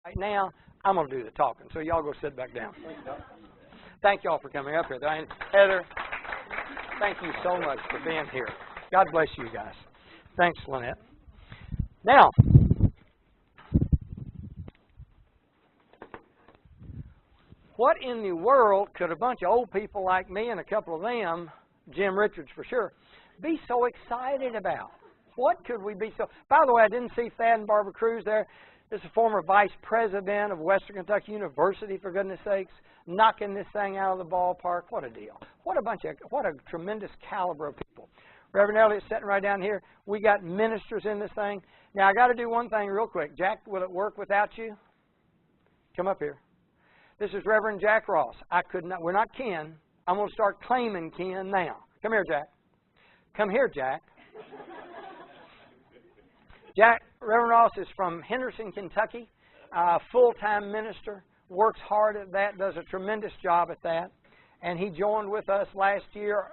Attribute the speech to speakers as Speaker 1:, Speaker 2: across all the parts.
Speaker 1: Right now, I'm going to do the talking, so y'all go sit back down. Thank y'all for coming up here. And Heather, thank you so much for being here. God bless you guys. Thanks, Lynette. Now, what in the world could a bunch of old people like me and a couple of them, Jim Richards for sure, be so excited about? What could we be so... By the way, I didn't see Thad and Barbara Cruz there. This is a former vice president of Western Kentucky University, for goodness sakes, knocking this thing out of the ballpark. What a deal. What a tremendous caliber of people. Reverend Elliott's sitting right down here. We got ministers in this thing. Now, I got to do one thing real quick. Jack, will it work without you? Come up here. This is Reverend Jack Ross. We're not kin. I'm going to start claiming kin now. Come here, Jack. Come here, Jack. Reverend Ross is from Henderson, Kentucky, full-time minister, works hard at that, does a tremendous job at that. And he joined with us last year.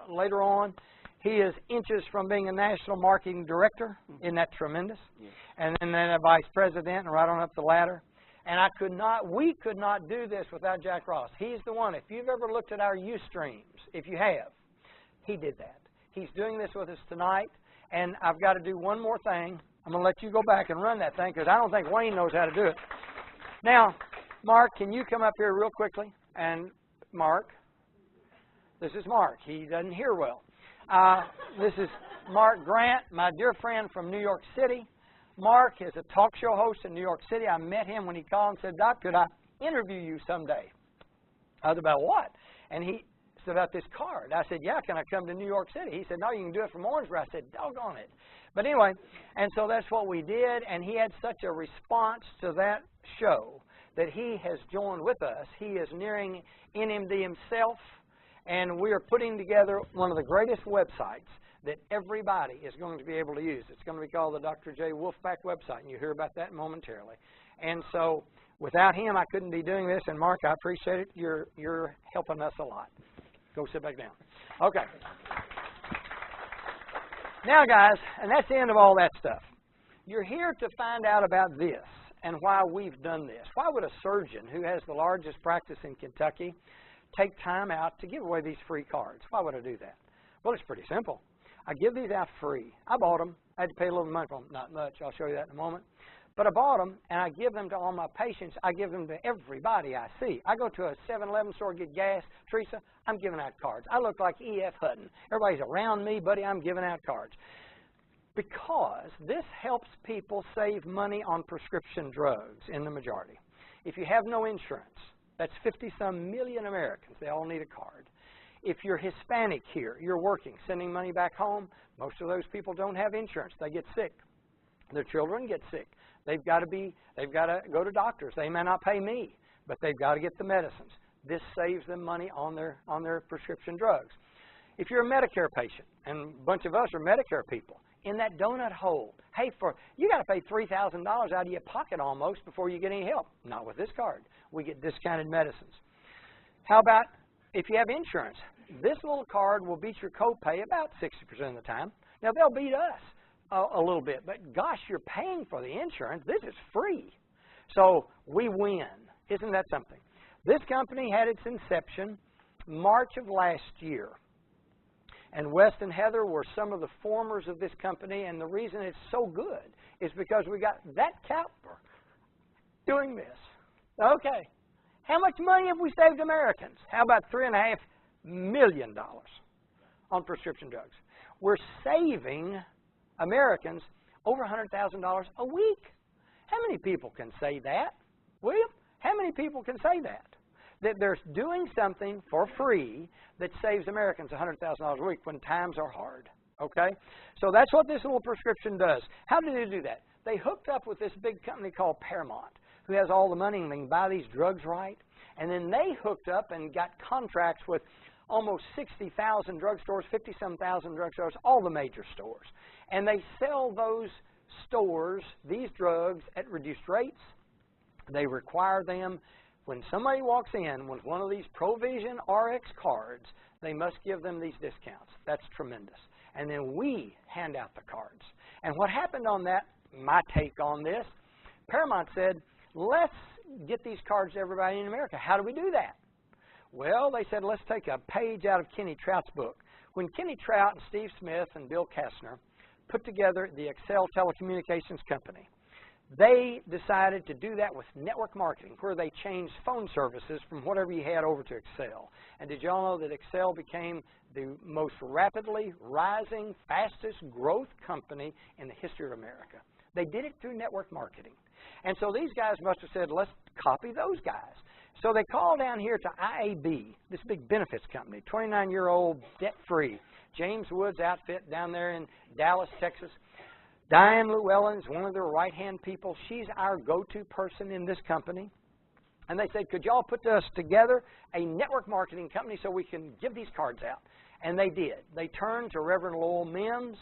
Speaker 1: Later on, he is inches from being a national marketing director. Isn't that tremendous? Yeah. And then a vice president, and right on up the ladder. And we could not do this without Jack Ross. He's the one. If you've ever looked at our Ustreams, if you have, he did that. He's doing this with us tonight. And I've got to do one more thing. I'm going to let you go back and run that thing because I don't think Wayne knows how to do it. Now, Mark, can you come up here real quickly? And Mark, this is Mark. He doesn't hear well. This is Mark Grant, my dear friend from New York City. Mark is a talk show host in New York City. I met him when he called and said, Doc, could I interview you someday? I was about what? And he said, about this card. I said, yeah, can I come to New York City? He said, no, you can do it from Orangeburg. I said, doggone it. But anyway, and so that's what we did, and he had such a response to that show that he has joined with us. He is nearing NMD himself, and we are putting together one of the greatest websites that everybody is going to be able to use. It's going to be called the Dr. J. Wolfpack website, and you'll hear about that momentarily. And so without him, I couldn't be doing this, and Mark, I appreciate it. You're helping us a lot. Go sit back down. Okay. Now, guys, and that's the end of all that stuff. You're here to find out about this and why we've done this. Why would a surgeon who has the largest practice in Kentucky take time out to give away these free cards? Why would I do that? Well, it's pretty simple. I give these out free. I bought them. I had to pay a little money for them. Not much. I'll show you that in a moment. But I bought them, and I give them to all my patients. I give them to everybody I see. I go to a 7-Eleven store, get gas. Teresa, I'm giving out cards. I look like E.F. Hutton. Everybody's around me, buddy. I'm giving out cards. Because this helps people save money on prescription drugs in the majority. If you have no insurance, that's 50-some million Americans. They all need a card. If you're Hispanic here, you're working, sending money back home, most of those people don't have insurance. They get sick. Their children get sick. They've got to go to doctors. They may not pay me, but they've got to get the medicines. This saves them money on their prescription drugs. If you're a Medicare patient, and a bunch of us are Medicare people, in that donut hole, hey, you got to pay $3,000 out of your pocket almost before you get any help. Not with this card. We get discounted medicines. How about if you have insurance? This little card will beat your copay about 60% of the time. Now, they'll beat us a little bit, but gosh, you're paying for the insurance. This is free. So we win. Isn't that something? This company had its inception March of last year. And Wes and Heather were some of the formers of this company, and the reason it's so good is because we got that caliber doing this. Okay. How much money have we saved Americans? How about $3.5 million on prescription drugs? We're saving Americans over $100,000 a week. How many people can say that? William, how many people can say that? That they're doing something for free that saves Americans $100,000 a week when times are hard. Okay? So that's what this little prescription does. How did they do that? They hooked up with this big company called Paramount, who has all the money and they can buy these drugs right. And then they hooked up and got contracts with almost 60,000 drugstores, 50-some thousand drugstores, all the major stores. And they sell those stores these drugs at reduced rates. They require them, when somebody walks in with one of these Provision RX cards, they must give them these discounts. That's tremendous. And then we hand out the cards. And what happened on that, my take on this, Paramount said, let's get these cards to everybody in America. How do we do that? Well, they said, let's take a page out of Kenny Trout's book. When Kenny Trout and Steve Smith and Bill Kastner put together the Excel Telecommunications Company, they decided to do that with network marketing, where they changed phone services from whatever you had over to Excel. And did y'all know that Excel became the most rapidly rising, fastest growth company in the history of America? They did it through network marketing. And so these guys must have said, let's copy those guys. So they called down here to IAB, this big benefits company, 29-year-old, debt-free, James Woods outfit down there in Dallas, Texas. Diane Llewellyn is one of their right-hand people. She's our go-to person in this company. And they said, could y'all put us together a network marketing company so we can give these cards out? And they did. They turned to Reverend Lowell Mims,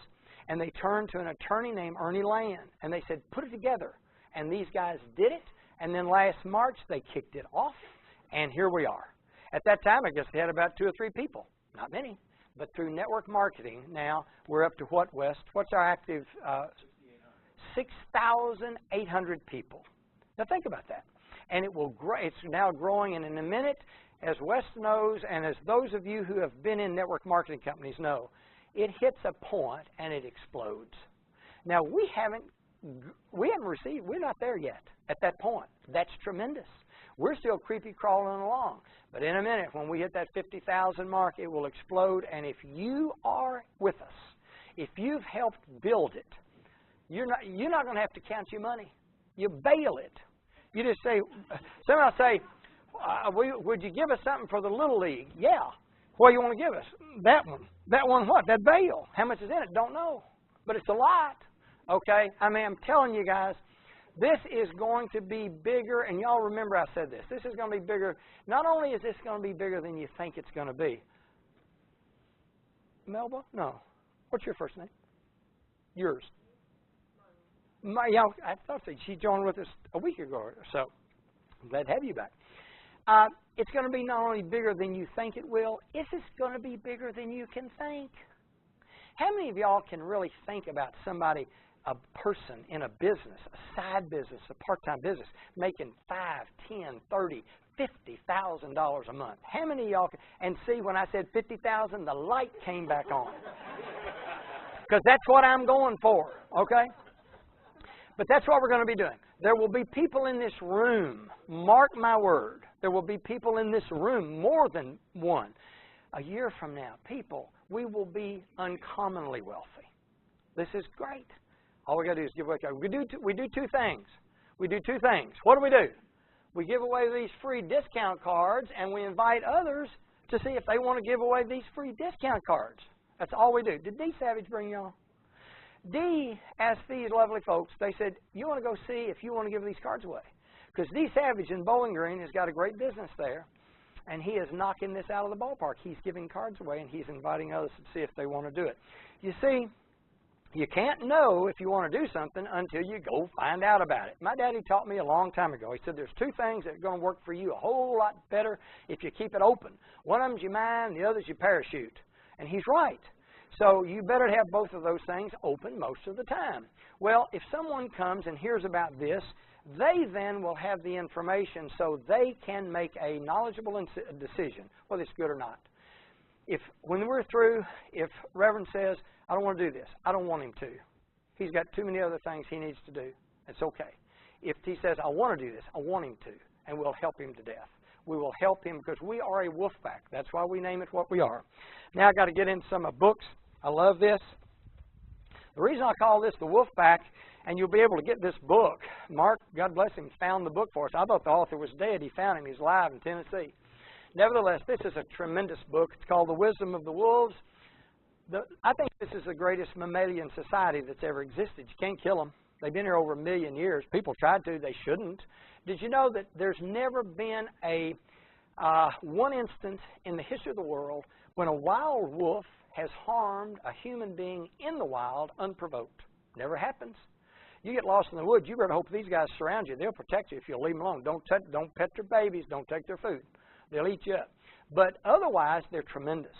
Speaker 1: and they turned to an attorney named Ernie Land. And they said, put it together. And these guys did it. And then last March, they kicked it off. And here we are. At that time, I guess they had about 2 or 3 people. Not many. But through network marketing, now we're up to what, West? What's our active? 6,800 people. Now think about that. And it will grow. It's now growing. And in a minute, as West knows, and as those of you who have been in network marketing companies know, it hits a point and it explodes. Now we haven't received. We're not there yet at that point. That's tremendous. We're still creepy crawling along. But in a minute, when we hit that 50,000 mark, it will explode. And if you are with us, if you've helped build it, you're not going to have to count your money. You bail it. You just say, someone will say, would you give us something for the Little League? Yeah. What do you want to give us? That one. That one what? That bail. How much is in it? Don't know. But it's a lot. Okay? I mean, I'm telling you guys, this is going to be bigger, and y'all remember I said this. This is going to be bigger. Not only is this going to be bigger than you think it's going to be. Melba? No. What's your first name? Yours. I thought so. She joined with us a week ago or so. I'm glad to have you back. It's going to be not only bigger than you think it will, it's just going to be bigger than you can think. How many of y'all can really think about somebody, a person in a business, a side business, a part-time business, making $5,000, $10,000, $30,000, $50,000 a month? How many of y'all can? And see, when I said 50,000, the light came back on. Because that's what I'm going for, okay? But that's what we're going to be doing. There will be people in this room, mark my word, there will be people in this room, more than one. A year from now, people, we will be uncommonly wealthy. This is great. All we got to do is give away. We do 2 things. We do 2 things. What do? We give away these free discount cards, and we invite others to see if they want to give away these free discount cards. That's all we do. Did Dee Savage bring y'all? Dee asked these lovely folks, they said, you want to go see if you want to give these cards away? Because Dee Savage in Bowling Green has got a great business there, and he is knocking this out of the ballpark. He's giving cards away, and he's inviting others to see if they want to do it. You see, you can't know if you want to do something until you go find out about it. My daddy taught me a long time ago. He said there's 2 things that are going to work for you a whole lot better if you keep it open. One of them's your mind, the other's your parachute. And he's right. So you better have both of those things open most of the time. Well, if someone comes and hears about this, they then will have the information so they can make a knowledgeable decision, whether it's good or not. When we're through, if Reverend says, I don't want to do this, I don't want him to. He's got too many other things he needs to do. It's okay. If he says, I want to do this, I want him to, and we'll help him to death. We will help him because we are a wolf pack. That's why we name it what we are. Now I've got to get into some books. I love this. The reason I call this the wolf pack, and you'll be able to get this book. Mark, God bless him, found the book for us. I thought the author was dead. He found him. He's alive in Tennessee. Nevertheless, this is a tremendous book. It's called The Wisdom of the Wolves. I think this is the greatest mammalian society that's ever existed. You can't kill them. They've been here over 1 million years. People tried to. They shouldn't. Did you know that there's never been one instance in the history of the world when a wild wolf has harmed a human being in the wild unprovoked? Never happens. You get lost in the woods, you better hope these guys surround you. They'll protect you if you'll leave them alone. Don't pet their babies. Don't take their food. They'll eat you up. But otherwise, they're tremendous.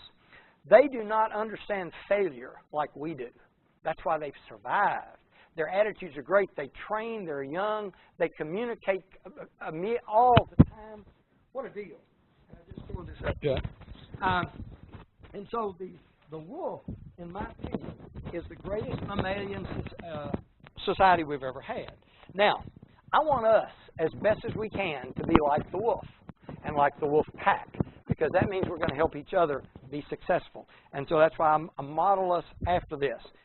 Speaker 1: They do not understand failure like we do. That's why they've survived. Their attitudes are great. They train. They're young. They communicate all the time. What a deal. And I just pulled this up. Yeah. And so the wolf, in my opinion, is the greatest mammalian society we've ever had. Now, I want us, as best as we can, to be like the wolf and like the wolf pack, because that means we're going to help each other be successful. And so that's why I model us after this.